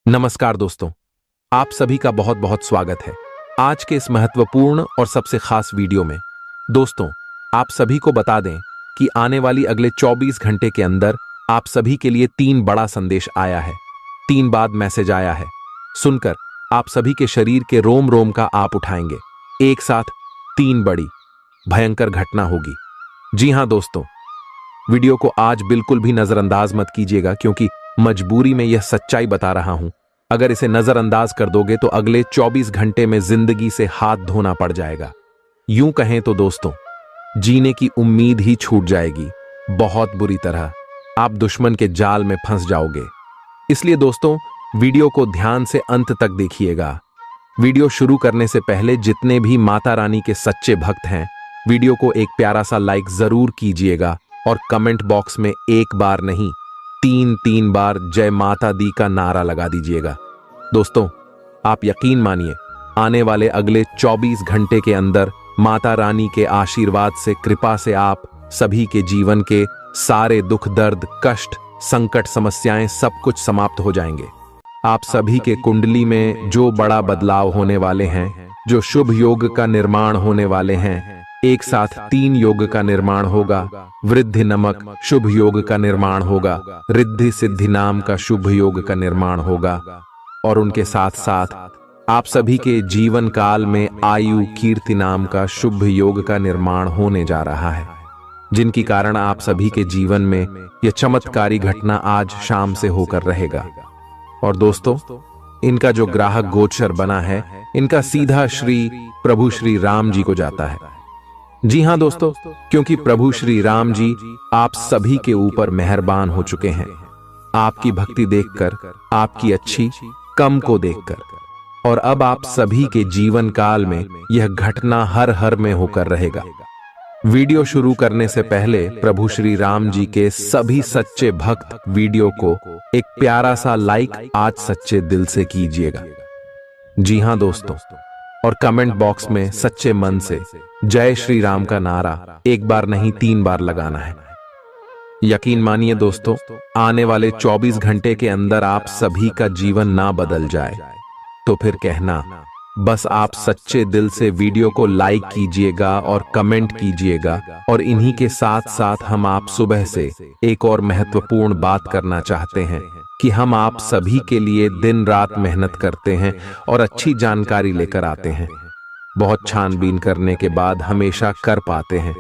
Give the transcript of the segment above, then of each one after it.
नमस्कार दोस्तों, आप सभी का बहुत बहुत स्वागत है आज के इस महत्वपूर्ण और सबसे खास वीडियो में। दोस्तों, आप सभी को बता दें कि आने वाली अगले 24 घंटे के अंदर आप सभी के लिए 3 बड़ा संदेश आया है। 3 बाद मैसेज आया है। सुनकर आप सभी के शरीर के रोम रोम का आप उठाएंगे। एक साथ 3 बड़ी भयंकर घटना होगी। जी हां दोस्तों, वीडियो को आज बिल्कुल भी नजरअंदाज मत कीजिएगा, क्योंकि मजबूरी में यह सच्चाई बता रहा हूं। अगर इसे नजरअंदाज कर दोगे तो अगले 24 घंटे में जिंदगी से हाथ धोना पड़ जाएगा। यूं कहें तो दोस्तों, जीने की उम्मीद ही छूट जाएगी। बहुत बुरी तरह आप दुश्मन के जाल में फंस जाओगे। इसलिए दोस्तों, वीडियो को ध्यान से अंत तक देखिएगा। वीडियो शुरू करने से पहले जितने भी माता रानी के सच्चे भक्त हैं, वीडियो को एक प्यारा सा लाइक जरूर कीजिएगा और कमेंट बॉक्स में एक बार नहीं 3 बार जय माता दी का नारा लगा दीजिएगा। दोस्तों, आप यकीन मानिए, आने वाले अगले 24 घंटे के अंदर माता रानी के आशीर्वाद से, कृपा से आप सभी के जीवन के सारे दुख, दर्द, कष्ट, संकट, समस्याएं सब कुछ समाप्त हो जाएंगे। आप सभी के कुंडली में जो बड़ा बदलाव होने वाले हैं, जो शुभ योग का निर्माण होने वाले हैं, एक साथ 3 योग का निर्माण होगा। वृद्धि नमक शुभ योग का निर्माण होगा, रिद्धि सिद्धि नाम का शुभ योग का निर्माण होगा, और उनके साथ साथ आप सभी के जीवन काल में आयु कीर्ति नाम का शुभ योग का निर्माण होने जा रहा है, जिनकी कारण आप सभी के जीवन में यह चमत्कारी घटना आज शाम से होकर रहेगा। और दोस्तों, इनका जो ग्राहक गोचर बना है, इनका सीधा श्री प्रभु श्री राम जी को जाता है। जी हां दोस्तों, क्योंकि प्रभु श्री राम जी आप सभी के ऊपर मेहरबान हो चुके हैं। आपकी भक्ति देखकर, आपकी अच्छी कम को देखकर, और अब आप सभी के जीवन काल में यह घटना हर हर में होकर रहेगा। वीडियो शुरू करने से पहले प्रभु श्री राम जी के सभी सच्चे भक्त वीडियो को एक प्यारा सा लाइक आज सच्चे दिल से कीजिएगा। जी हां दोस्तों, और कमेंट बॉक्स में सच्चे मन से जय श्री राम का नारा एक बार नहीं 3 बार लगाना है। यकीन मानिए दोस्तों, आने वाले 24 घंटे के अंदर आप सभी का जीवन ना बदल जाए तो फिर कहना, बस आप सच्चे दिल से वीडियो को लाइक कीजिएगा और कमेंट कीजिएगा। और इन्हीं के साथ साथ हम आप सुबह से एक और महत्वपूर्ण बात करना चाहते हैं कि हम आप सभी के लिए दिन रात मेहनत करते हैं और अच्छी जानकारी लेकर आते हैं। बहुत छानबीन करने के बाद हमेशा कर पाते हैं,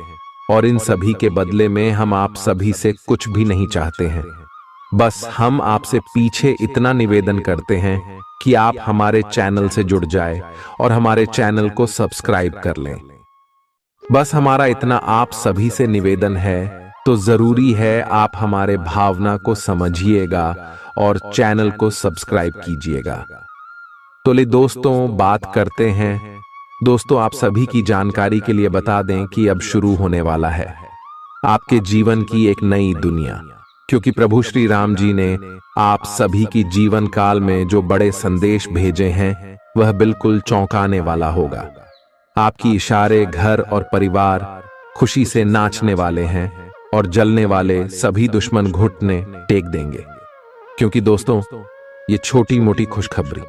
और इन सभी के बदले में हम आप सभी से कुछ भी नहीं चाहते हैं। बस हम आपसे पीछे इतना निवेदन करते हैं कि आप हमारे चैनल से जुड़ जाए और हमारे चैनल को सब्सक्राइब कर लें। बस हमारा इतना आप सभी से निवेदन है, तो जरूरी है आप हमारे भावना को समझिएगा और चैनल को सब्सक्राइब कीजिएगा। तो ले दोस्तों, बात करते हैं। दोस्तों, आप सभी की जानकारी के लिए बता दें कि अब शुरू होने वाला है आपके जीवन की एक नई दुनिया, क्योंकि प्रभु श्री राम जी ने आप सभी की जीवन काल में जो बड़े संदेश भेजे हैं, वह बिल्कुल चौंकाने वाला होगा। आपकी इशारे, घर और परिवार खुशी से नाचने वाले हैं और जलने वाले सभी दुश्मन घुटने टेक देंगे। क्योंकि दोस्तों, ये छोटी मोटी खुशखबरी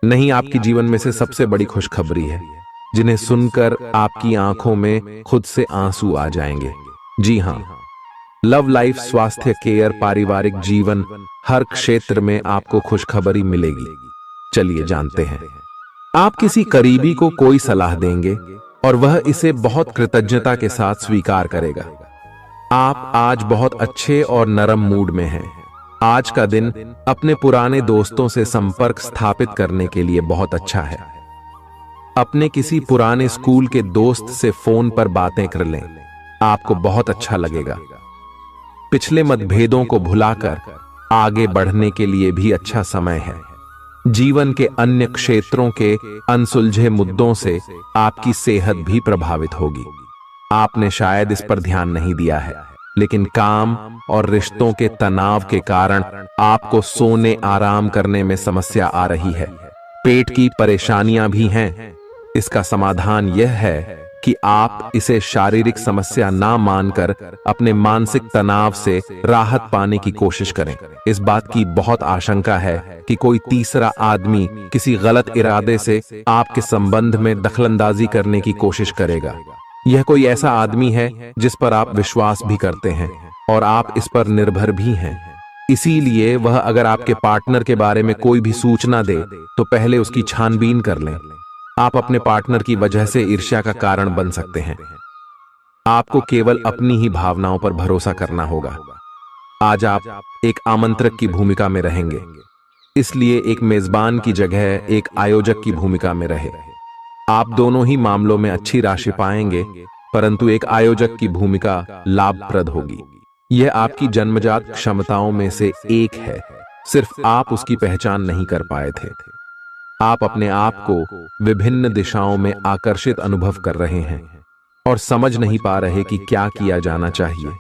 नहीं, आपकी जीवन में से सबसे बड़ी खुशखबरी है, जिन्हें सुनकर आपकी आंखों में खुद से आंसू आ जाएंगे। जी हां, लव लाइफ, स्वास्थ्य, केयर, पारिवारिक जीवन, हर क्षेत्र में आपको खुशखबरी मिलेगी। चलिए जानते हैं। आप किसी करीबी को कोई सलाह देंगे और वह इसे बहुत कृतज्ञता के साथ स्वीकार करेगा। आप आज बहुत अच्छे और नरम मूड में हैं। आज का दिन अपने पुराने दोस्तों से संपर्क स्थापित करने के लिए बहुत अच्छा है। अपने किसी पुराने स्कूल के दोस्त से फोन पर बातें कर लें, आपको बहुत अच्छा लगेगा। पिछले मतभेदों को भुलाकर आगे बढ़ने के लिए भी अच्छा समय है। जीवन के अन्य क्षेत्रों के अनसुलझे मुद्दों से आपकी सेहत भी प्रभावित होगी। आपने शायद इस पर ध्यान नहीं दिया है, लेकिन काम और रिश्तों के तनाव के कारण आपको सोने, आराम करने में समस्या आ रही है। पेट की परेशानियां भी हैं। इसका समाधान यह है कि आप इसे शारीरिक समस्या ना मानकर अपने मानसिक तनाव से राहत पाने की कोशिश करें। इस बात की बहुत आशंका है कि कोई तीसरा आदमी किसी गलत इरादे से आपके संबंध में दखलंदाजी करने की कोशिश करेगा। यह कोई ऐसा आदमी है जिस पर आप विश्वास भी करते हैं और आप इस पर निर्भर भी हैं। इसीलिए वह अगर आपके पार्टनर के बारे में कोई भी सूचना दे तो पहले उसकी छानबीन कर लें। आप अपने पार्टनर की वजह से ईर्ष्या का कारण बन सकते हैं। आपको केवल अपनी ही भावनाओं पर भरोसा करना होगा। आज आप एक आमंत्रक की भूमिका में रहेंगे, इसलिए एक मेजबान की जगह एक आयोजक की भूमिका में रहे। आप दोनों ही मामलों में अच्छी राशि पाएंगे, परंतु एक आयोजक की भूमिका लाभप्रद होगी। यह आपकी जन्मजात क्षमताओं में से एक है, सिर्फ आप उसकी पहचान नहीं कर पाए थे। आप अपने आप को विभिन्न दिशाओं में आकर्षित अनुभव कर रहे हैं और समझ नहीं पा रहे कि क्या किया जाना चाहिए।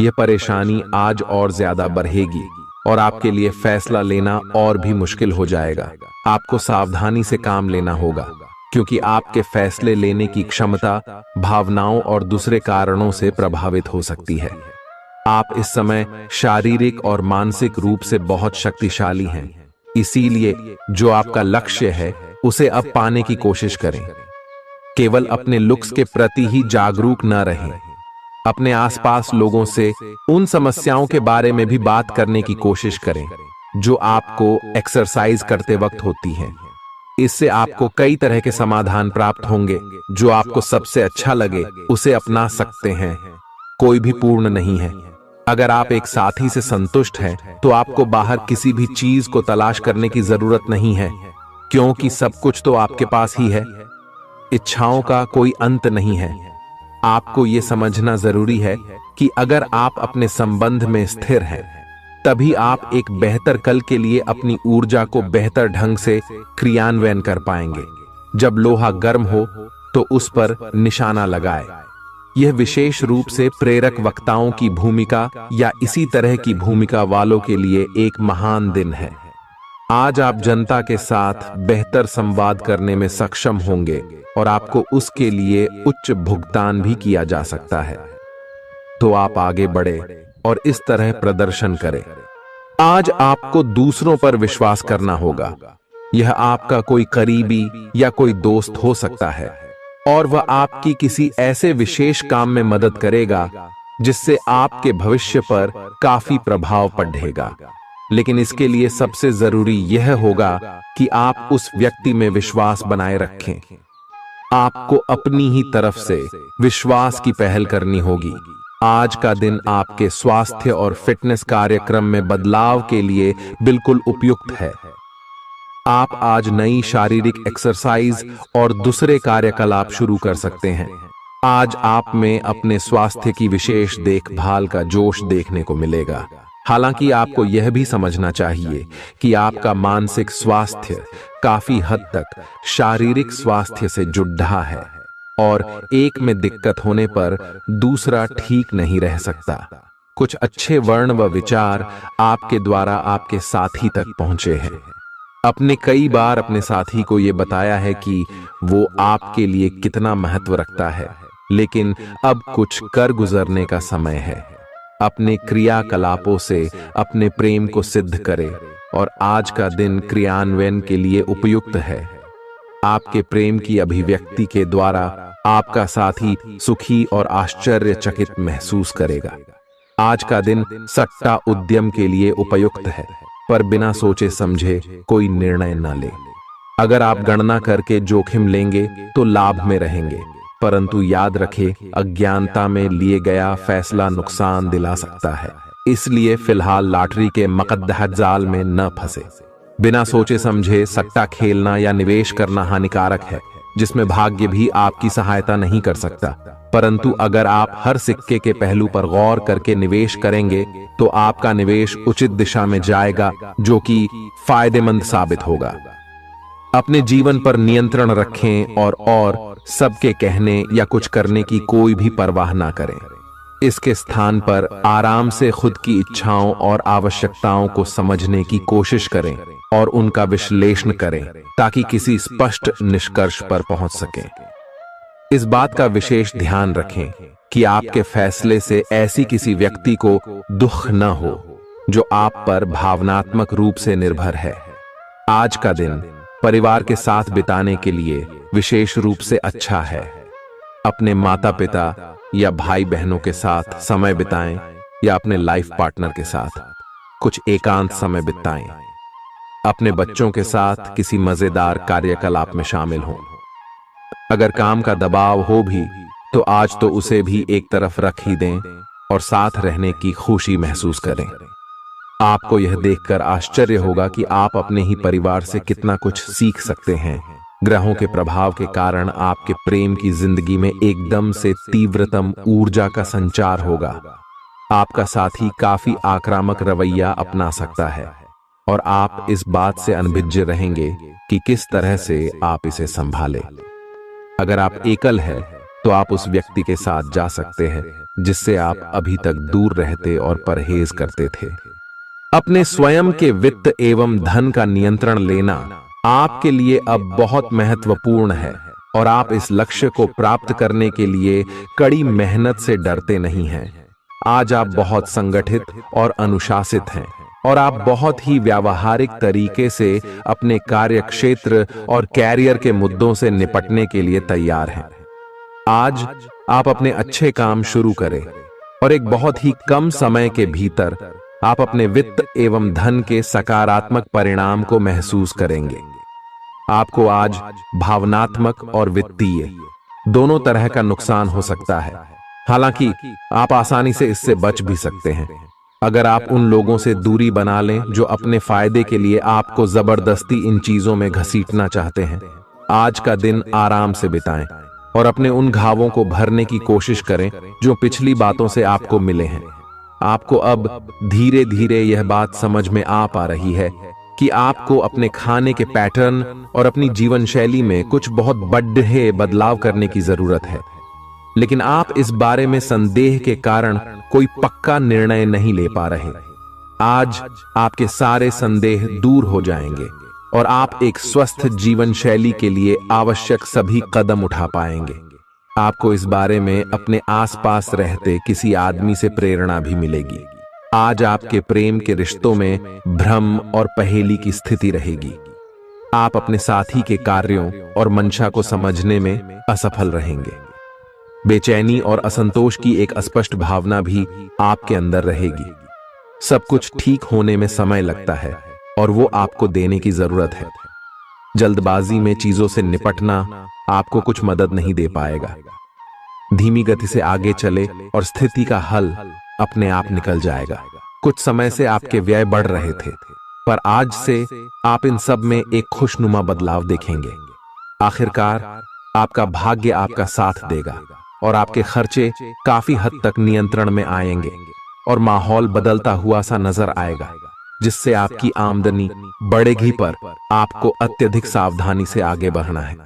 यह परेशानी आज और ज्यादा बढ़ेगी और आपके लिए फैसला लेना और भी मुश्किल हो जाएगा। आपको सावधानी से काम लेना होगा, क्योंकि आपके फैसले लेने की क्षमता भावनाओं और दूसरे कारणों से प्रभावित हो सकती है। आप इस समय शारीरिक और मानसिक रूप से बहुत शक्तिशाली हैं, इसीलिए जो आपका लक्ष्य है उसे अब पाने की कोशिश करें। केवल अपने लुक्स के प्रति ही जागरूक न रहें। अपने आसपास लोगों से उन समस्याओं के बारे में भी बात करने की कोशिश करें जो आपको एक्सरसाइज करते वक्त होती हैं। इससे आपको कई तरह के समाधान प्राप्त होंगे। जो आपको सबसे अच्छा लगे उसे अपना सकते हैं। कोई भी पूर्ण नहीं है। अगर आप एक साथी से संतुष्ट हैं तो आपको बाहर किसी भी चीज को तलाश करने की जरूरत नहीं है, क्योंकि सब कुछ तो आपके पास ही है। इच्छाओं का कोई अंत नहीं है। आपको यह समझना जरूरी है कि अगर आप अपने संबंध में स्थिर हैं, तभी आप एक बेहतर कल के लिए अपनी ऊर्जा को बेहतर ढंग से क्रियान्वयन कर पाएंगे। जब लोहा गर्म हो तो उस पर निशाना लगाए। यह विशेष रूप से प्रेरक वक्ताओं की भूमिका या इसी तरह की भूमिका वालों के लिए एक महान दिन है। आज आप जनता के साथ बेहतर संवाद करने में सक्षम होंगे और आपको उसके लिए उच्च भुगतान भी किया जा सकता है। तो आप आगे बढ़े और इस तरह प्रदर्शन करें। आज आपको दूसरों पर विश्वास करना होगा। यह आपका कोई करीबी या कोई दोस्त हो सकता है और वह आपकी किसी ऐसे विशेष काम में मदद करेगा जिससे आपके भविष्य पर काफी प्रभाव पड़ेगा। लेकिन इसके लिए सबसे जरूरी यह होगा कि आप उस व्यक्ति में विश्वास बनाए रखें। आपको अपनी ही तरफ से विश्वास की पहल करनी होगी। आज का दिन आपके स्वास्थ्य और फिटनेस कार्यक्रम में बदलाव के लिए बिल्कुल उपयुक्त है। आप आज नई शारीरिक एक्सरसाइज और दूसरे कार्यकलाप शुरू कर सकते हैं। आज आप में अपने स्वास्थ्य की विशेष देखभाल का जोश देखने को मिलेगा। हालांकि आपको यह भी समझना चाहिए कि आपका मानसिक स्वास्थ्य काफी हद तक शारीरिक स्वास्थ्य से जुड़ा है और एक में दिक्कत होने पर दूसरा ठीक नहीं रह सकता। कुछ अच्छे वर्ण व विचार आपके द्वारा आपके साथी तक पहुंचे हैं। अपने कई बार अपने साथी को यह बताया है कि वो आपके लिए कितना महत्व रखता है, लेकिन अब कुछ कर गुजरने का समय है। अपने क्रियाकलापों से अपने प्रेम को सिद्ध करें और आज का दिन क्रियान्वयन के लिए उपयुक्त है। आपके प्रेम की अभिव्यक्ति के द्वारा आपका साथी सुखी और आश्चर्यचकित महसूस करेगा। आज का दिन सट्टा उद्यम के लिए उपयुक्त है, पर बिना सोचे समझे कोई निर्णय न ले। अगर आप गणना करके जोखिम लेंगे तो लाभ में रहेंगे, परंतु याद रखें, अज्ञानता में लिए गया फैसला नुकसान दिला सकता है। इसलिए फिलहाल लॉटरी के मकद्दर जाल में न फंसे। बिना सोचे समझे सट्टा खेलना या निवेश करना हानिकारक है, जिसमें भाग्य भी आपकी सहायता नहीं कर सकता। परंतु अगर आप हर सिक्के के पहलू पर गौर करके निवेश करेंगे तो आपका निवेश उचित दिशा में जाएगा, जो कि फायदेमंद साबित होगा। अपने जीवन पर नियंत्रण रखें और सबके कहने या कुछ करने की कोई भी परवाह ना करें। इसके स्थान पर आराम से खुद की इच्छाओं और आवश्यकताओं को समझने की कोशिश करें और उनका विश्लेषण करें ताकि किसी स्पष्ट निष्कर्ष पर पहुंच सकें। इस बात का विशेष ध्यान रखें कि आपके फैसले से ऐसी किसी व्यक्ति को दुख न हो जो आप पर भावनात्मक रूप से निर्भर है। आज का दिन परिवार के साथ बिताने के लिए विशेष रूप से अच्छा है। अपने माता पिता या भाई बहनों के साथ समय बिताएं या अपने लाइफ पार्टनर के साथ कुछ एकांत समय बिताएं। अपने बच्चों के साथ किसी मजेदार कार्यकलाप में शामिल हों। अगर काम का दबाव हो भी तो आज तो उसे भी एक तरफ रख ही दें और साथ रहने की खुशी महसूस करें। आपको यह देखकर आश्चर्य होगा कि आप अपने ही परिवार से कितना कुछ सीख सकते हैं। ग्रहों के प्रभाव के कारण आपके प्रेम की जिंदगी में एकदम से तीव्रतम ऊर्जा का संचार होगा। आपका साथी काफी आक्रामक रवैया अपना सकता है और आप इस बात से अनभिज्ञ रहेंगे कि किस तरह से आप इसे संभालें। अगर आप एकल हैं तो आप उस व्यक्ति के साथ जा सकते हैं जिससे आप अभी तक दूर रहते और परहेज करते थे। अपने स्वयं के वित्त एवं धन का नियंत्रण लेना आपके लिए अब बहुत महत्वपूर्ण है और आप इस लक्ष्य को प्राप्त करने के लिए कड़ी मेहनत से डरते नहीं हैं। आज आप बहुत संगठित और अनुशासित हैं और आप बहुत ही व्यावहारिक तरीके से अपने कार्यक्षेत्र और कैरियर के मुद्दों से निपटने के लिए तैयार हैं। आज आप अपने अच्छे काम शुरू करें और एक बहुत ही कम समय के भीतर आप अपने वित्त एवं धन के सकारात्मक परिणाम को महसूस करेंगे। आपको आज भावनात्मक और वित्तीय दोनों तरह का नुकसान हो सकता है। हालांकि आप आसानी से इससे बच भी सकते हैं अगर आप उन लोगों से दूरी बना लें जो अपने फायदे के लिए आपको जबरदस्ती इन चीजों में घसीटना चाहते हैं। आज का दिन आराम से बिताएं और अपने उन घावों को भरने की कोशिश करें जो पिछली बातों से आपको मिले हैं। आपको अब धीरे धीरे यह बात समझ में आ पा रही है कि आपको अपने खाने के पैटर्न और अपनी जीवन शैली में कुछ बहुत बड़े बदलाव करने की जरूरत है, लेकिन आप इस बारे में संदेह के कारण कोई पक्का निर्णय नहीं ले पा रहे। आज आपके सारे संदेह दूर हो जाएंगे और आप एक स्वस्थ जीवन शैली के लिए आवश्यक सभी कदम उठा पाएंगे। आपको इस बारे में अपने आसपास रहते किसी आदमी से प्रेरणा भी मिलेगी। आज आपके प्रेम के रिश्तों में भ्रम और पहेली की स्थिति रहेगी। आप अपने साथी के कार्यों और मंशा को समझने में असफल रहेंगे। बेचैनी और असंतोष की एक अस्पष्ट भावना भी आपके अंदर रहेगी। सब कुछ ठीक होने में समय लगता है और वो आपको देने की जरूरत है। जल्दबाजी में चीजों से निपटना आपको कुछ मदद नहीं दे पाएगा। धीमी गति से आगे चले और स्थिति का हल अपने आप निकल जाएगा। कुछ समय से आपके व्यय बढ़ रहे थे, पर आज से आप इन सब में एक खुशनुमा बदलाव देखेंगे। आखिरकार आपका भाग्य आपका साथ देगा और आपके खर्चे काफी हद तक नियंत्रण में आएंगे और माहौल बदलता हुआ सा नजर आएगा, जिससे आपकी आमदनी बढ़ेगी, पर आपको अत्यधिक सावधानी से आगे बढ़ना है।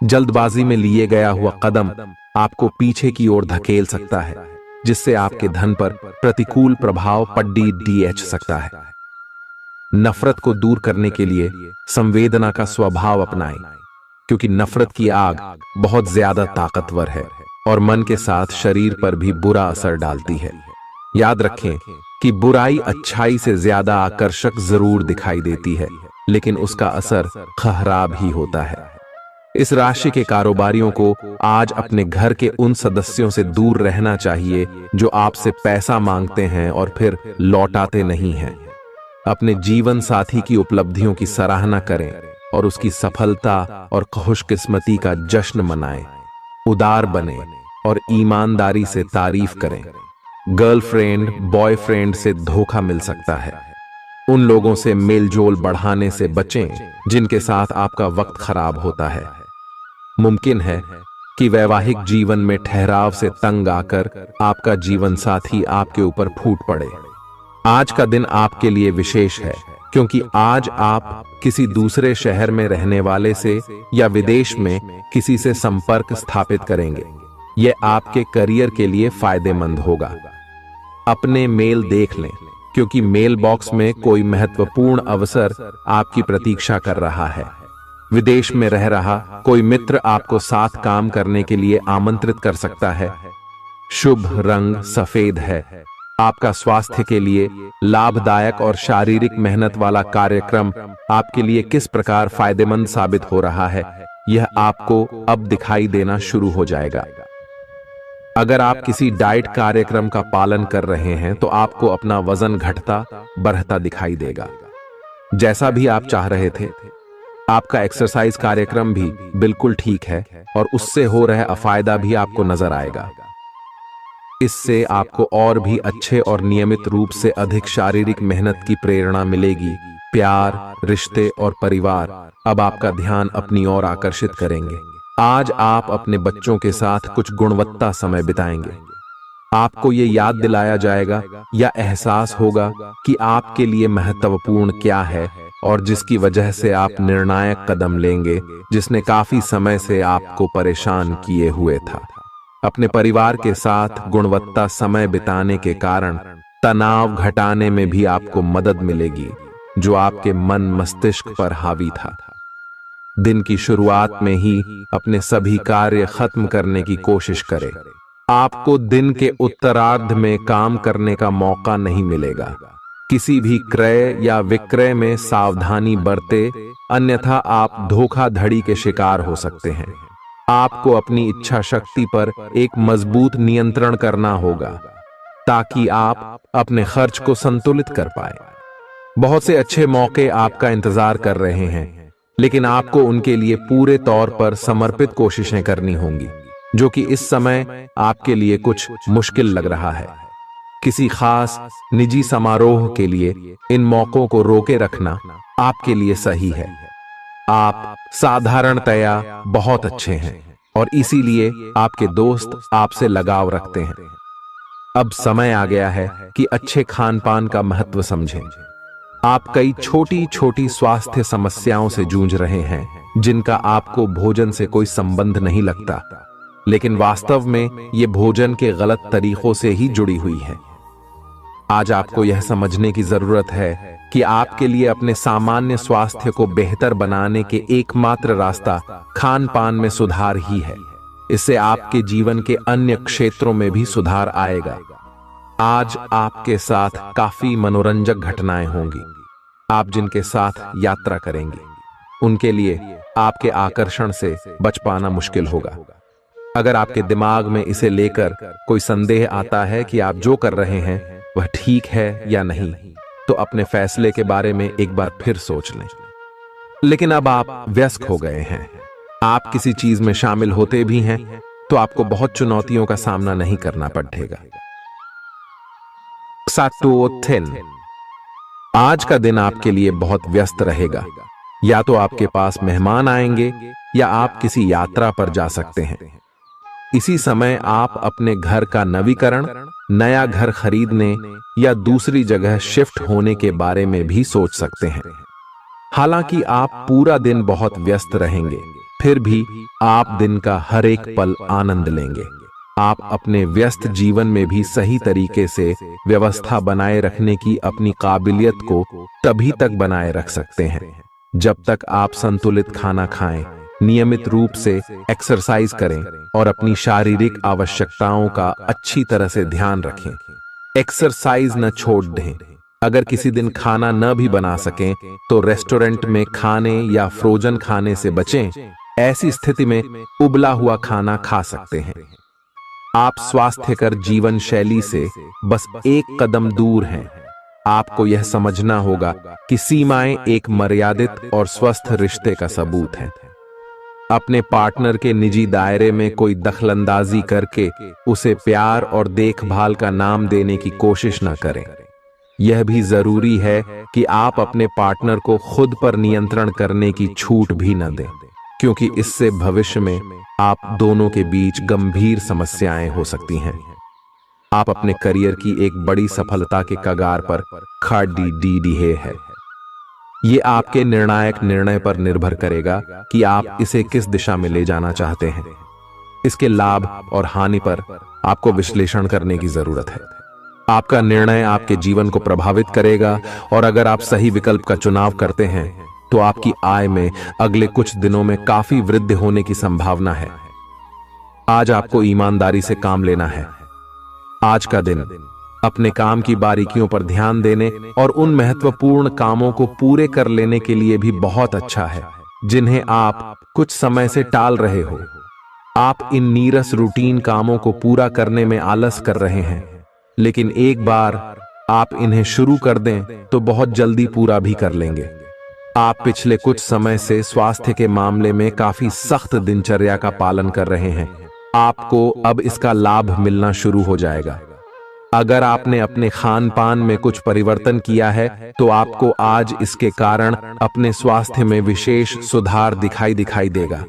जल्दबाजी में लिए गया हुआ कदम आपको पीछे की ओर धकेल सकता है, जिससे आपके धन पर प्रतिकूल प्रभाव पड़ सकता है। नफरत को दूर करने के लिए संवेदना का स्वभाव अपनाएं, क्योंकि नफरत की आग बहुत ज्यादा ताकतवर है और मन के साथ शरीर पर भी बुरा असर डालती है। याद रखें कि बुराई अच्छाई से ज्यादा आकर्षक जरूर दिखाई देती है, लेकिन उसका असर खराब ही होता है। इस राशि के कारोबारियों को आज अपने घर के उन सदस्यों से दूर रहना चाहिए जो आपसे पैसा मांगते हैं और फिर लौटाते नहीं हैं। अपने जीवन साथी की उपलब्धियों की सराहना करें और उसकी सफलता और खुशकिस्मती का जश्न मनाएं। उदार बने और ईमानदारी से तारीफ करें। गर्लफ्रेंड बॉयफ्रेंड से धोखा मिल सकता है। उन लोगों से मेलजोल बढ़ाने से बचें जिनके साथ आपका वक्त खराब होता है। मुमकिन है कि वैवाहिक जीवन में ठहराव से तंग आकर आपका जीवन साथी आपके ऊपर फूट पड़े। आज का दिन आपके लिए विशेष है, क्योंकि आज आप किसी दूसरे शहर में रहने वाले से या विदेश में किसी से संपर्क स्थापित करेंगे। यह आपके करियर के लिए फायदेमंद होगा। अपने मेल देख लें, क्योंकि मेल बॉक्स में कोई महत्वपूर्ण अवसर आपकी प्रतीक्षा कर रहा है। विदेश में रह रहा कोई मित्र आपको साथ काम करने के लिए आमंत्रित कर सकता है। शुभ रंग सफेद है। आपका स्वास्थ्य के लिए लाभदायक और शारीरिक मेहनत वाला कार्यक्रम आपके लिए किस प्रकार फायदेमंद साबित हो रहा है, यह आपको अब दिखाई देना शुरू हो जाएगा। अगर आप किसी डाइट कार्यक्रम का पालन कर रहे हैं तो आपको अपना वजन घटता बढ़ता दिखाई देगा, जैसा भी आप चाह रहे थे। आपका एक्सरसाइज कार्यक्रम भी बिल्कुल ठीक है और उससे हो रहा फायदा भी आपको नजर आएगा। इससे आपको और भी अच्छे और नियमित रूप से अधिक शारीरिक मेहनत की प्रेरणा मिलेगी। प्यार, रिश्ते और परिवार अब आपका ध्यान अपनी ओर आकर्षित करेंगे। आज आप अपने बच्चों के साथ कुछ गुणवत्ता समय बिताएंगे। आपको ये याद दिलाया जाएगा या एहसास होगा कि आपके लिए महत्वपूर्ण क्या है और जिसकी वजह से आप निर्णायक कदम लेंगे, जिसने काफी समय से आपको परेशान किए हुए था। अपने परिवार के साथ गुणवत्ता समय बिताने के कारण तनाव घटाने में भी आपको मदद मिलेगी, जो आपके मन मस्तिष्क पर हावी था। दिन की शुरुआत में ही अपने सभी कार्य खत्म करने की कोशिश करें। आपको दिन के उत्तरार्ध में काम करने का मौका नहीं मिलेगा। किसी भी क्रय या विक्रय में सावधानी बरते, अन्यथा आप धोखाधड़ी के शिकार हो सकते हैं। आपको अपनी इच्छा शक्ति पर एक मजबूत नियंत्रण करना होगा ताकि आप अपने खर्च को संतुलित कर पाए। बहुत से अच्छे मौके आपका इंतजार कर रहे हैं, लेकिन आपको उनके लिए पूरे तौर पर समर्पित कोशिशें करनी होंगी, जो कि इस समय आपके लिए कुछ मुश्किल लग रहा है। किसी खास निजी समारोह के लिए इन मौकों को रोके रखना आपके लिए सही है। आप साधारणतया बहुत अच्छे हैं और इसीलिए आपके दोस्त आपसे लगाव रखते हैं। अब समय आ गया है कि अच्छे खान पान का महत्व समझें। आप कई छोटी छोटी स्वास्थ्य समस्याओं से जूझ रहे हैं, जिनका आपको भोजन से कोई संबंध नहीं लगता, लेकिन वास्तव में ये भोजन के गलत तरीकों से ही जुड़ी हुई है। आज आपको यह समझने की जरूरत है कि आपके लिए अपने सामान्य स्वास्थ्य को बेहतर बनाने के एकमात्र रास्ता खान पान में सुधार ही है। इससे आपके जीवन के अन्य क्षेत्रों में भी सुधार आएगा। आज आपके साथ काफी मनोरंजक घटनाएं होंगी। आप जिनके साथ यात्रा करेंगे, उनके लिए आपके आकर्षण से बच पाना मुश्किल होगा। अगर आपके दिमाग में इसे लेकर कोई संदेह आता है कि आप जो कर रहे हैं वह ठीक है या नहीं, तो अपने फैसले के बारे में एक बार फिर सोच लें। लेकिन अब आप व्यस्त हो गए हैं। आप किसी चीज में शामिल होते भी हैं तो आपको बहुत चुनौतियों का सामना नहीं करना पड़ेगा। आज का दिन आपके लिए बहुत व्यस्त रहेगा। या तो आपके पास मेहमान आएंगे या आप किसी यात्रा पर जा सकते हैं। इसी समय आप अपने घर का नवीकरण, नया घर खरीदने या दूसरी जगह शिफ्ट होने के बारे में भी सोच सकते हैं। हालांकि आप पूरा दिन बहुत व्यस्त रहेंगे, फिर भी आप दिन का हर एक पल आनंद लेंगे। आप अपने व्यस्त जीवन में भी सही तरीके से व्यवस्था बनाए रखने की अपनी काबिलियत को तभी तक बनाए रख सकते हैं जब तक आप संतुलित खाना खाएं, नियमित रूप से एक्सरसाइज करें और अपनी शारीरिक आवश्यकताओं का अच्छी तरह से ध्यान रखें। एक्सरसाइज न छोड़ दें। अगर किसी दिन खाना न भी बना सकें तो रेस्टोरेंट में खाने या फ्रोजन खाने से बचें। ऐसी स्थिति में उबला हुआ खाना खा सकते हैं। आप स्वास्थ्यकर जीवन शैली से बस एक कदम दूर हैं। आपको यह समझना होगा कि सीमाएं एक मर्यादित और स्वस्थ रिश्ते का सबूत हैं। अपने पार्टनर के निजी दायरे में कोई दखलंदाजी करके उसे प्यार और देखभाल का नाम देने की कोशिश न करें। यह भी जरूरी है कि आप अपने पार्टनर को खुद पर नियंत्रण करने की छूट भी न दें, क्योंकि इससे भविष्य में आप दोनों के बीच गंभीर समस्याएं हो सकती हैं। आप अपने करियर की एक बड़ी सफलता के कगार पर खड़ी है। ये आपके निर्णायक निर्णय पर निर्भर करेगा कि आप इसे किस दिशा में ले जाना चाहते हैं। इसके लाभ और हानि पर आपको विश्लेषण करने की जरूरत है। आपका निर्णय आपके जीवन को प्रभावित करेगा और अगर आप सही विकल्प का चुनाव करते हैं तो आपकी आय में अगले कुछ दिनों में काफी वृद्धि होने की संभावना है। आज आपको ईमानदारी से काम लेना है। आज का दिन अपने काम की बारीकियों पर ध्यान देने और उन महत्वपूर्ण कामों को पूरे कर लेने के लिए भी बहुत अच्छा है जिन्हें आप कुछ समय से टाल रहे हो। आप इन नीरस रूटीन कामों को पूरा करने में आलस कर रहे हैं, लेकिन एक बार आप इन्हें शुरू कर दें तो बहुत जल्दी पूरा भी कर लेंगे। आप पिछले कुछ समय से स्वास्थ्य के मामले में काफी सख्त दिनचर्या का पालन कर रहे हैं। आपको अब इसका लाभ मिलना शुरू हो जाएगा। अगर आपने अपने खान पान में कुछ परिवर्तन किया है तो आपको आज इसके कारण अपने स्वास्थ्य में विशेष सुधार दिखाई देगा।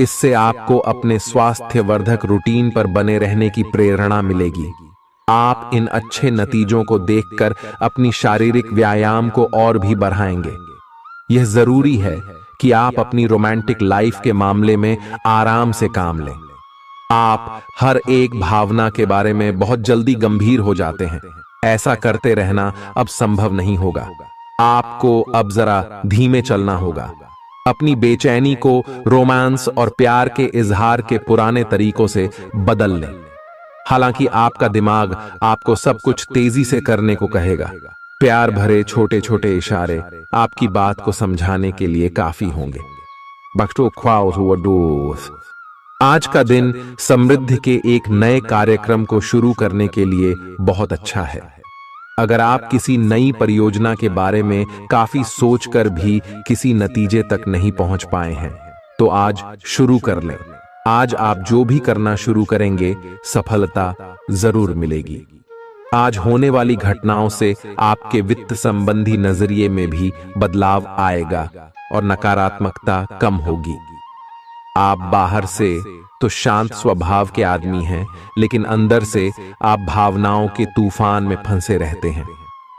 इससे आपको अपने स्वास्थ्यवर्धक रूटीन पर बने रहने की प्रेरणा मिलेगी। आप इन अच्छे नतीजों को देखकर अपनी शारीरिक व्यायाम को और भी बढ़ाएंगे। यह जरूरी है कि आप अपनी रोमांटिक लाइफ के मामले में आराम से काम लें। आप हर एक भावना के बारे में बहुत जल्दी गंभीर हो जाते हैं। ऐसा करते रहना अब संभव नहीं होगा। आपको अब जरा धीमे चलना होगा। अपनी बेचैनी को रोमांस और प्यार के इजहार के पुराने तरीकों से बदल लें। हालांकि आपका दिमाग आपको सब कुछ तेजी से करने को कहेगा। प्यार भरे छोटे छोटे इशारे आपकी बात को समझाने के लिए काफी होंगे। आज का दिन समृद्धि के एक नए कार्यक्रम को शुरू करने के लिए बहुत अच्छा है। अगर आप किसी नई परियोजना के बारे में काफी सोचकर भी किसी नतीजे तक नहीं पहुंच पाए हैं तो आज शुरू कर लें। आज आप जो भी करना शुरू करेंगे सफलता जरूर मिलेगी। आज होने वाली घटनाओं से आपके वित्त संबंधी नजरिए में भी बदलाव आएगा और नकारात्मकता कम होगी। आप बाहर से तो शांत स्वभाव के आदमी हैं, लेकिन अंदर से आप भावनाओं के तूफान में फंसे रहते हैं।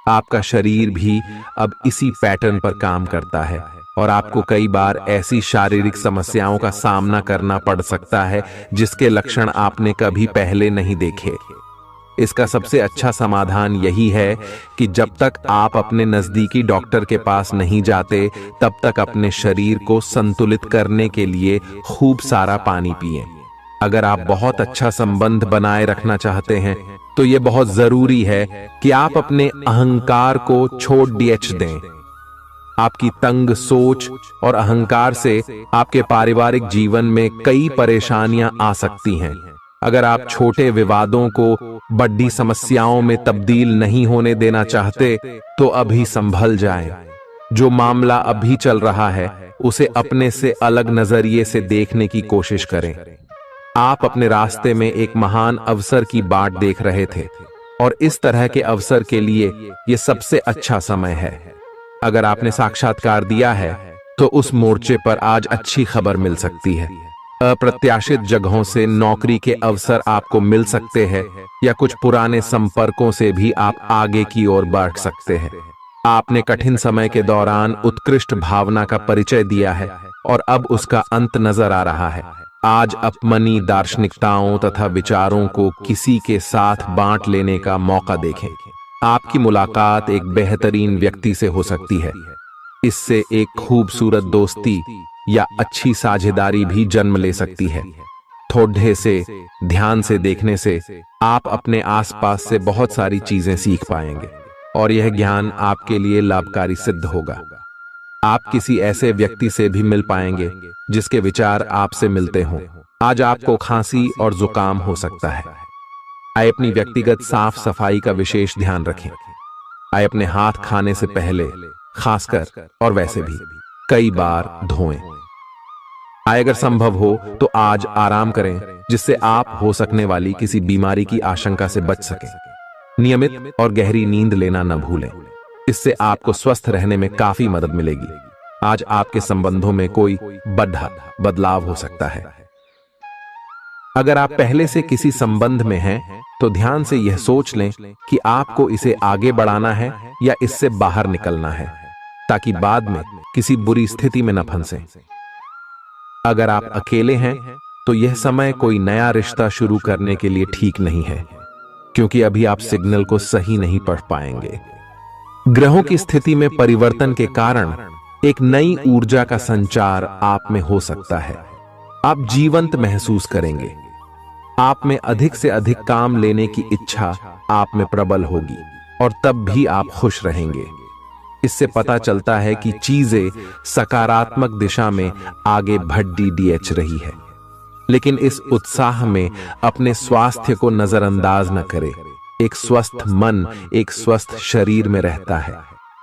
आपका शरीर भी अब इसी पैटर्न पर काम करता है और आपको कई बार ऐसी शारीरिक समस्याओं का सामना करना पड़ सकता है जिसके लक्षण आपने कभी पहले नहीं देखे। इसका सबसे अच्छा समाधान यही है कि जब तक आप अपने नजदीकी डॉक्टर के पास नहीं जाते तब तक अपने शरीर को संतुलित करने के लिए खूब सारा पानी पिएं। अगर आप बहुत अच्छा संबंध बनाए रखना चाहते हैं तो यह बहुत जरूरी है कि आप अपने अहंकार को छोड़ दें। आपकी तंग सोच और अहंकार से आपके पारिवारिक जीवन में कई परेशानियां आ सकती हैं। अगर आप छोटे विवादों को बड़ी समस्याओं में तब्दील नहीं होने देना चाहते तो अभी संभल जाएं। जो मामला अभी चल रहा है उसे अपने से अलग नजरिए से देखने की कोशिश करें। आप अपने रास्ते में एक महान अवसर की बाट देख रहे थे और इस तरह के अवसर के लिए यह सबसे अच्छा समय है। अगर आपने साक्षात्कार दिया है तो उस मोर्चे पर आज अच्छी खबर मिल सकती है। अप्रत्याशित जगहों से नौकरी के अवसर आपको मिल सकते हैं या कुछ पुराने संपर्कों से भी आप आगे की ओर बढ़ सकते हैं। आपने कठिन समय के दौरान उत्कृष्ट भावना का परिचय दिया है और अब उसका अंत नजर आ रहा है। आज अपनी दार्शनिकताओं तथा विचारों को किसी के साथ बांट लेने का मौका देखें। आपकी मुलाकात एक बेहतरीन व्यक्ति से हो सकती है। इससे एक खूबसूरत दोस्ती या अच्छी साझेदारी भी जन्म ले सकती है। थोड़े से ध्यान से देखने से आप अपने आसपास से बहुत सारी चीजें सीख पाएंगे और यह ज्ञान आपके लिए लाभकारी सिद्ध होगा। आप किसी ऐसे व्यक्ति से भी मिल पाएंगे जिसके विचार आपसे मिलते हों। आज आपको खांसी और जुकाम हो सकता है। आइए अपनी व्यक्तिगत साफ सफाई का विशेष ध्यान रखें। आइए अपने हाथ खाने से पहले खासकर और वैसे भी कई बार धोएं। आइए अगर संभव हो तो आज आराम करें जिससे आप हो सकने वाली किसी बीमारी की आशंका से बच सकें। नियमित और गहरी नींद लेना न भूलें। इससे आपको स्वस्थ रहने में काफी मदद मिलेगी। आज आपके संबंधों में कोई बड़ा बदलाव हो सकता है। अगर आप पहले से किसी संबंध में हैं तो ध्यान से यह सोच लें कि आपको इसे आगे बढ़ाना है या इससे बाहर निकलना है, ताकि बाद में किसी बुरी स्थिति में न फंसें। अगर आप अकेले हैं तो यह समय कोई नया रिश्ता शुरू करने के लिए ठीक नहीं है, क्योंकि अभी आप सिग्नल को सही नहीं पढ़ पाएंगे। ग्रहों की स्थिति में परिवर्तन के कारण एक नई ऊर्जा का संचार आप में हो सकता है। आप जीवंत महसूस करेंगे। आप में अधिक से अधिक काम लेने की इच्छा आप में प्रबल होगी और तब भी आप खुश रहेंगे। इससे पता चलता है कि चीजें सकारात्मक दिशा में आगे बढ़ रही है। लेकिन इस उत्साह में अपने स्वास्थ्य को नजरअंदाज न करें। एक स्वस्थ मन एक स्वस्थ शरीर में रहता है।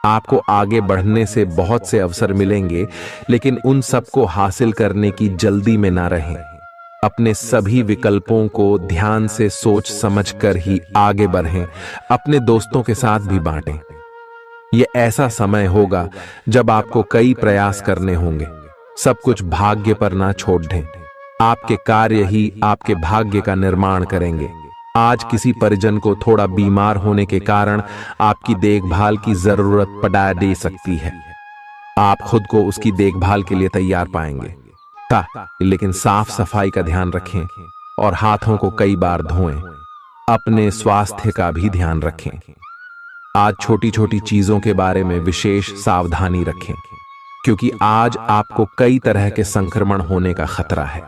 आपको आगे बढ़ने से बहुत से अवसर मिलेंगे, लेकिन उन सबको हासिल करने की जल्दी में ना रहें। अपने सभी विकल्पों को ध्यान से सोच समझकर ही आगे बढ़ें। अपने दोस्तों के साथ भी बांटें। यह ऐसा समय होगा जब आपको कई प्रयास करने होंगे। सब कुछ भाग्य पर ना छोड़ दें। आपके कार्य ही आपके भाग्य का निर्माण करेंगे। आज किसी परिजन को थोड़ा बीमार होने के कारण आपकी देखभाल की जरूरत पड़ा दे सकती है। आप खुद को उसकी देखभाल के लिए तैयार पाएंगे। लेकिन साफ सफाई का ध्यान रखें और हाथों को कई बार धोएं। अपने स्वास्थ्य का भी ध्यान रखें। आज छोटी छोटी चीजों के बारे में विशेष सावधानी रखें, क्योंकि आज आपको कई तरह के संक्रमण होने का खतरा है।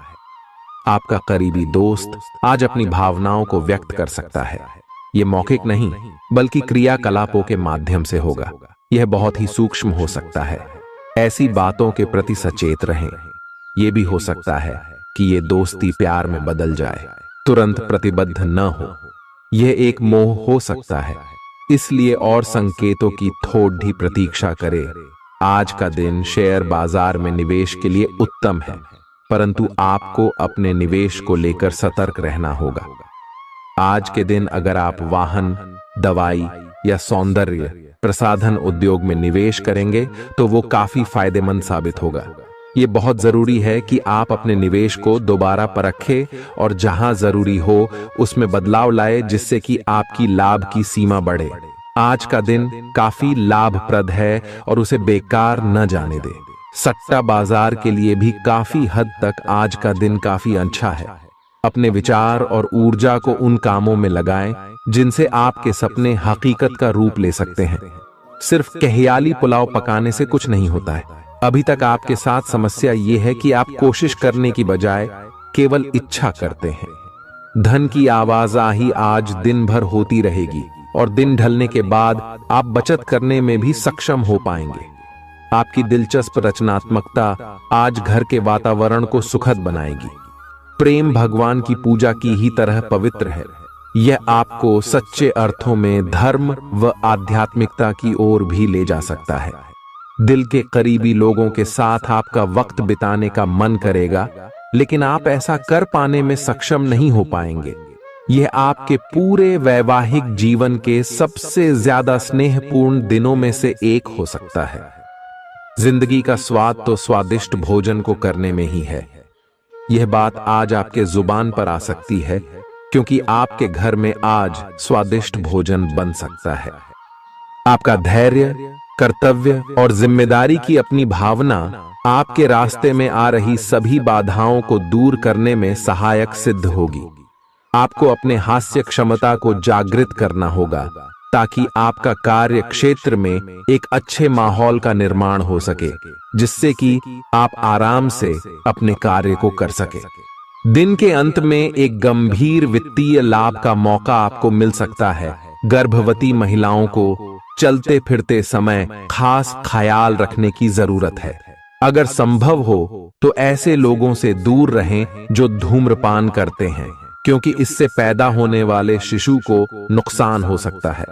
आपका करीबी दोस्त आज अपनी भावनाओं को व्यक्त कर सकता है। यह मौखिक नहीं बल्कि क्रियाकलापों के माध्यम से होगा। यह बहुत ही सूक्ष्म हो सकता है। ऐसी बातों के प्रति सचेत रहें। यह भी हो सकता है कि यह दोस्ती प्यार में बदल जाए। तुरंत प्रतिबद्ध न हो। यह एक मोह हो सकता है, इसलिए और संकेतों की थोड़ी प्रतीक्षा करें। आज का दिन शेयर बाजार में निवेश के लिए उत्तम है, परंतु आपको अपने निवेश को लेकर सतर्क रहना होगा। आज के दिन अगर आप वाहन, दवाई या सौंदर्य प्रसाधन उद्योग में निवेश करेंगे तो वो काफी फायदेमंद साबित होगा। ये बहुत जरूरी है कि आप अपने निवेश को दोबारा परखें और जहां जरूरी हो उसमें बदलाव लाए, जिससे कि आपकी लाभ की सीमा बढ़े। आज का दिन काफी लाभप्रद है और उसे बेकार न जाने दें। सट्टा बाजार के लिए भी काफी हद तक आज का दिन काफी अच्छा है। अपने विचार और ऊर्जा को उन कामों में लगाएं जिनसे आपके सपने हकीकत का रूप ले सकते हैं। सिर्फ कहियाली पुलाव पकाने से कुछ नहीं होता है। अभी तक आपके साथ समस्या यह है कि आप कोशिश करने की बजाय केवल इच्छा करते हैं। धन की आवाजाही आज दिन भर होती रहेगी और दिन ढलने के बाद आप बचत करने में भी सक्षम हो पाएंगे। आपकी दिलचस्प रचनात्मकता आज घर के वातावरण को सुखद बनाएगी। प्रेम भगवान की पूजा की ही तरह पवित्र है। यह आपको सच्चे अर्थों में धर्म व आध्यात्मिकता की ओर भी ले जा सकता है। दिल के करीबी लोगों के साथ आपका वक्त बिताने का मन करेगा, लेकिन आप ऐसा कर पाने में सक्षम नहीं हो पाएंगे। यह आपके पूरे वैवाहिक जीवन के सबसे ज्यादा स्नेहपूर्ण दिनों में से एक हो सकता है। जिंदगी का स्वाद तो स्वादिष्ट भोजन को करने में ही है। यह बात आज आपके जुबान पर आ सकती है, क्योंकि आपके घर में आज स्वादिष्ट भोजन बन सकता है। आपका धैर्य, कर्तव्य और जिम्मेदारी की अपनी भावना आपके रास्ते में आ रही सभी बाधाओं को दूर करने में सहायक सिद्ध होगी। आपको अपने हास्य क्षमता को जागृत करना होगा, ताकि आपका कार्य क्षेत्र में एक अच्छे माहौल का निर्माण हो सके, जिससे कि आप आराम से अपने कार्य को कर सके। दिन के अंत में एक गंभीर वित्तीय लाभ का मौका आपको मिल सकता है। गर्भवती महिलाओं को चलते फिरते समय खास ख्याल रखने की जरूरत है। अगर संभव हो तो ऐसे लोगों से दूर रहें जो धूम्रपान करते हैं, क्योंकि इससे पैदा होने वाले शिशु को नुकसान हो सकता है।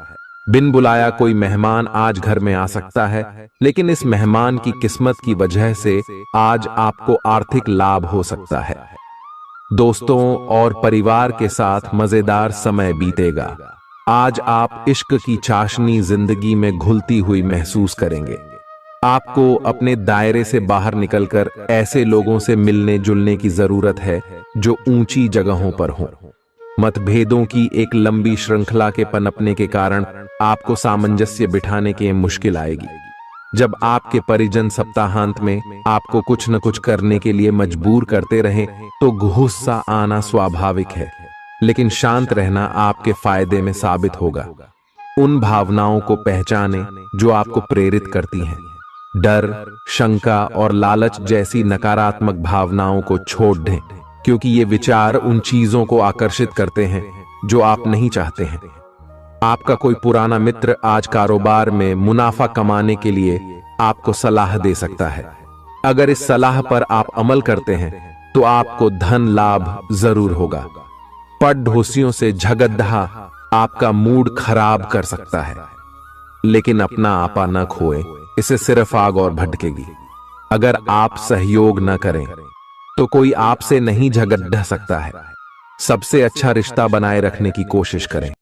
बिन बुलाया कोई मेहमान आज घर में आ सकता है, लेकिन इस मेहमान की किस्मत की वजह से आज आपको आर्थिक लाभ हो सकता है। दोस्तों और परिवार के साथ मजेदार समय बीतेगा। आज आप इश्क की चाशनी जिंदगी में घुलती हुई महसूस करेंगे। आपको अपने दायरे से बाहर निकलकर ऐसे लोगों से मिलने जुलने की जरूरत है जो ऊंची जगहों पर हों। मतभेदों की एक लंबी श्रृंखला के पनपने के कारण आपको सामंजस्य बिठाने की मुश्किल आएगी। जब आपके परिजन सप्ताहांत में आपको कुछ न कुछ करने के लिए मजबूर करते रहें तो गुस्सा आना स्वाभाविक है, लेकिन शांत रहना आपके फायदे में साबित होगा। उन भावनाओं को पहचानें जो आपको प्रेरित करती हैं। डर, शंका और लालच जैसी नकारात्मक भावनाओं को छोड़ दें, क्योंकि ये विचार उन चीजों को आकर्षित करते हैं जो आप नहीं चाहते हैं। आपका कोई पुराना मित्र आज कारोबार में मुनाफा कमाने के लिए आपको सलाह दे सकता है। अगर इस सलाह पर आप अमल करते हैं तो आपको धन लाभ जरूर होगा। पड़ोसियों से झगड़ा आपका मूड खराब कर सकता है, लेकिन अपना आपा न खोए, इससे सिर्फ आग और भड़केगी। अगर आप सहयोग न करें तो कोई आपसे नहीं झगड़ सकता है। सबसे अच्छा रिश्ता बनाए रखने की कोशिश करें।